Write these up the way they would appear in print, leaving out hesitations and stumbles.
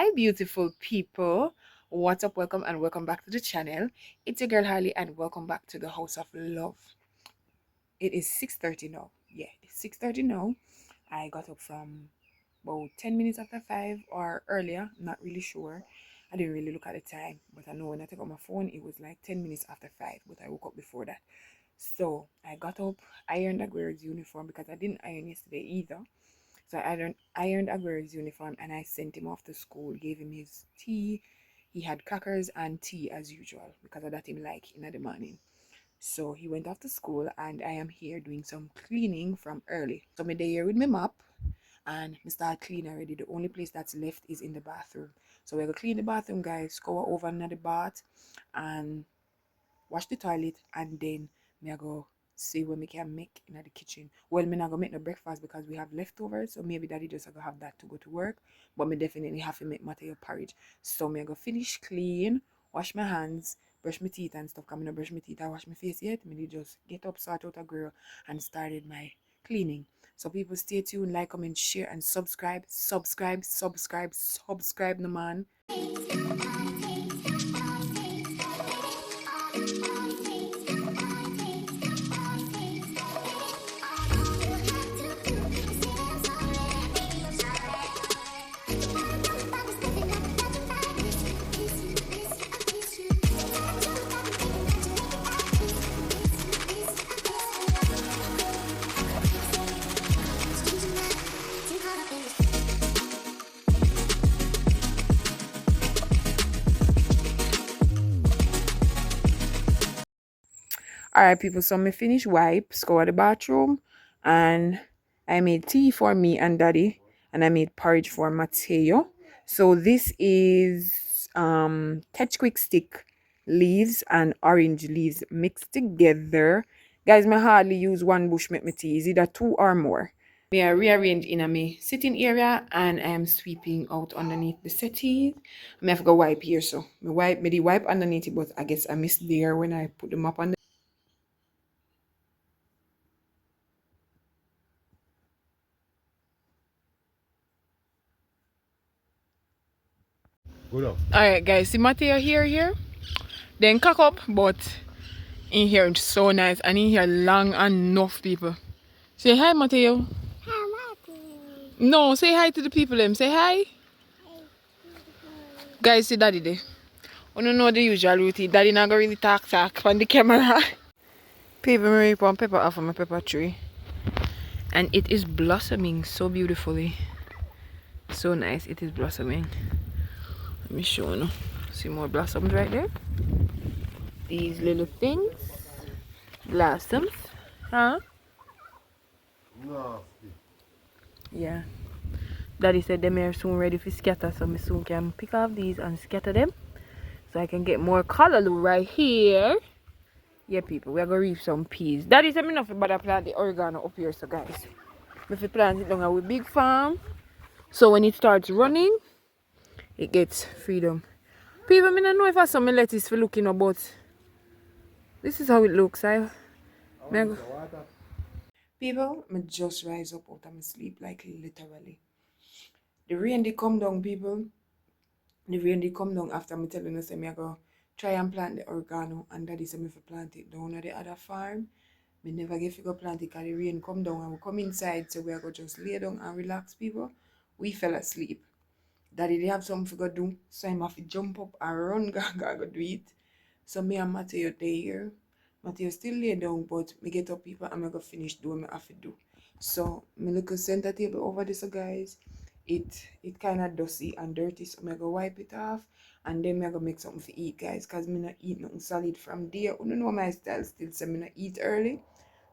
Hi beautiful people, what's up? Welcome and welcome back to the channel. It's your girl Harley and welcome back to the House of Love. It is 6:30 now. Yeah, it's 6:30 now. I got up from about 10 minutes after 5 or earlier, not really sure. I didn't really look at the time, but I know when I took out my phone it was like 10 minutes after 5, but I woke up before that. So I got up, ironed Aguirre's uniform because I didn't iron yesterday either. So I ironed Aguirre's uniform and I sent him off to school, gave him his tea. He had crackers and tea as usual because of that him like in the morning. So he went off to school and I am here doing some cleaning from early. So I'm here with my mop and I start cleaning already. The only place that's left is in the bathroom. So we're gonna clean the bathroom, guys, go over into the bath and wash the toilet, and then me I go see what me can make in the kitchen. Well, me not gonna make no breakfast because we have leftovers, so maybe daddy just gonna have that to go to work. But me definitely have to make Mateo porridge. So me I go finish clean, wash my hands, brush my teeth and stuff. Cause me no brush my teeth, I wash my face yet. Me dey just get up, sort out a grill, and started my cleaning. So people stay tuned, like, comment, share, and subscribe. Subscribe, no man. Alright, people, so me finish wipes, go to the bathroom, and I made tea for me and daddy, and I made porridge for Mateo. So this is touch quick stick leaves and orange leaves mixed together. Guys, me hardly use one bush make me tea, is either two or more. Me I rearrange in a me sitting area and I am sweeping out underneath the settee. Me have to go wipe here, so me the wipe underneath it, but I guess I missed there when I put them up on. Good up. Alright guys, see Mateo here. Then cock up, but in here it's so nice and in here long enough people. Say hi Mateo. Hi Mateo. No, say hi to the people them. Say hi. Guys, see daddy there. I don't know the usual routine. Daddy not gonna really talk on the camera. People me rip one pepper off of my pepper tree. And it is blossoming so beautifully. So nice, it is blossoming. Let me show you. See more blossoms right there. These little things. Blossoms. Huh? Nasty. Yeah. Daddy said them are soon ready for scatter, so me soon can pick off these and scatter them. So I can get more color right here. Yeah, people, we're gonna reap some peas. Daddy said me not bother plant the oregano up here, so guys. If you plant it down a big farm, so when it starts running, it gets freedom. People, I don't know if I saw my lettuce for looking up, but this is how it looks. People, I just rise up out of my sleep, like literally. The rain they come down, people. The rain they come down after me telling us I go try and plant the oregano, and daddy said me for plant it down at the other farm. Me never get to go plant it because the rain come down and we come inside, so we are going to just lay down and relax, people. We fell asleep. Daddy they have something to go do, so I'm have to jump up and run go do it. So me and Mateo there. Mateo still lay down, but me get up people and me go finish doing what I have to do. So me look at center table over this, so guys. It kind of dusty and dirty, so me go wipe it off and then me go make something to eat, guys, because me not eat nothing solid from there. You know my style still, so me not eat early.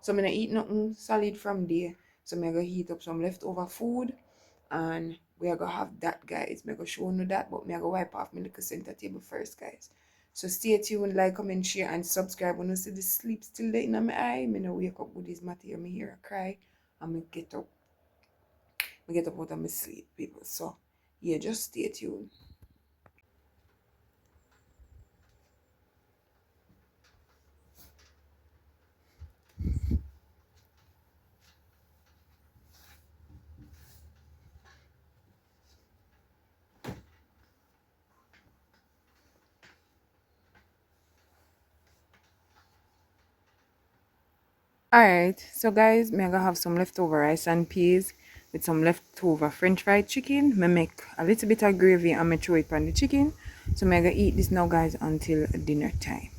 So me not eat nothing solid from there. So me go heat up some leftover food and we are gonna have that, guys. Me go show you that, but me go wipe off my little center table first, guys. So stay tuned, like, comment, share, and subscribe. When you see the sleep still there in my eye, me no wake up with this Mateo. Me hear a cry and me get up. Me get up out of my sleep, people. So yeah, just stay tuned. Alright, so guys, me gonna have some leftover rice and peas with some leftover french fried chicken. Me make a little bit of gravy and me throw it on the chicken. So me gonna eat this now guys until dinner time.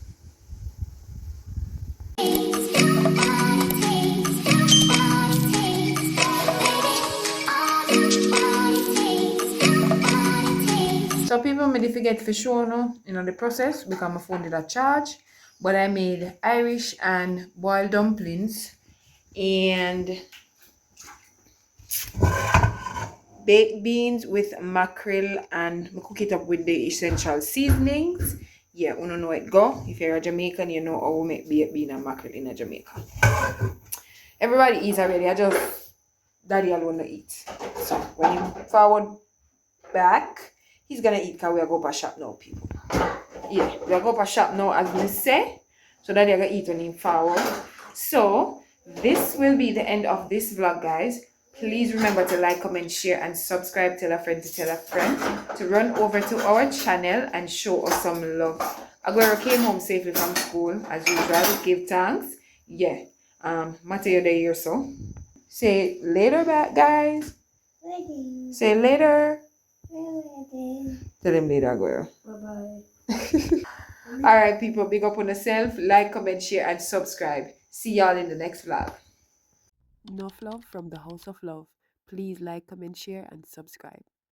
So people may forget for sure no, the process because my phone did a charge. But I made Irish and boiled dumplings and baked beans with mackerel, and I cook it up with the essential seasonings. Yeah, you know it go. If you're a Jamaican, you know how we make baked bean and mackerel in a Jamaica. Everybody eats already. I just daddy alone to eat. So when you forward back, he's gonna eat because we are go to shop now, people. Yeah, we are go to shop now as we say. So daddy are gonna eat when he forward. So this will be the end of this vlog, guys. Please remember to like, comment, share, and subscribe. Tell a friend to tell a friend to run over to our channel and show us some love. Aguero came home safely from school as usual. Give thanks. Yeah. Mateo the year so. Say later back, guys. Later. Say later. Later. Tell him later, Aguero. Bye-bye. Alright, people, big up on yourself. Like, comment, share, and subscribe. See y'all in the next vlog. Enough love from the House of Love. Please like, comment, share, and subscribe.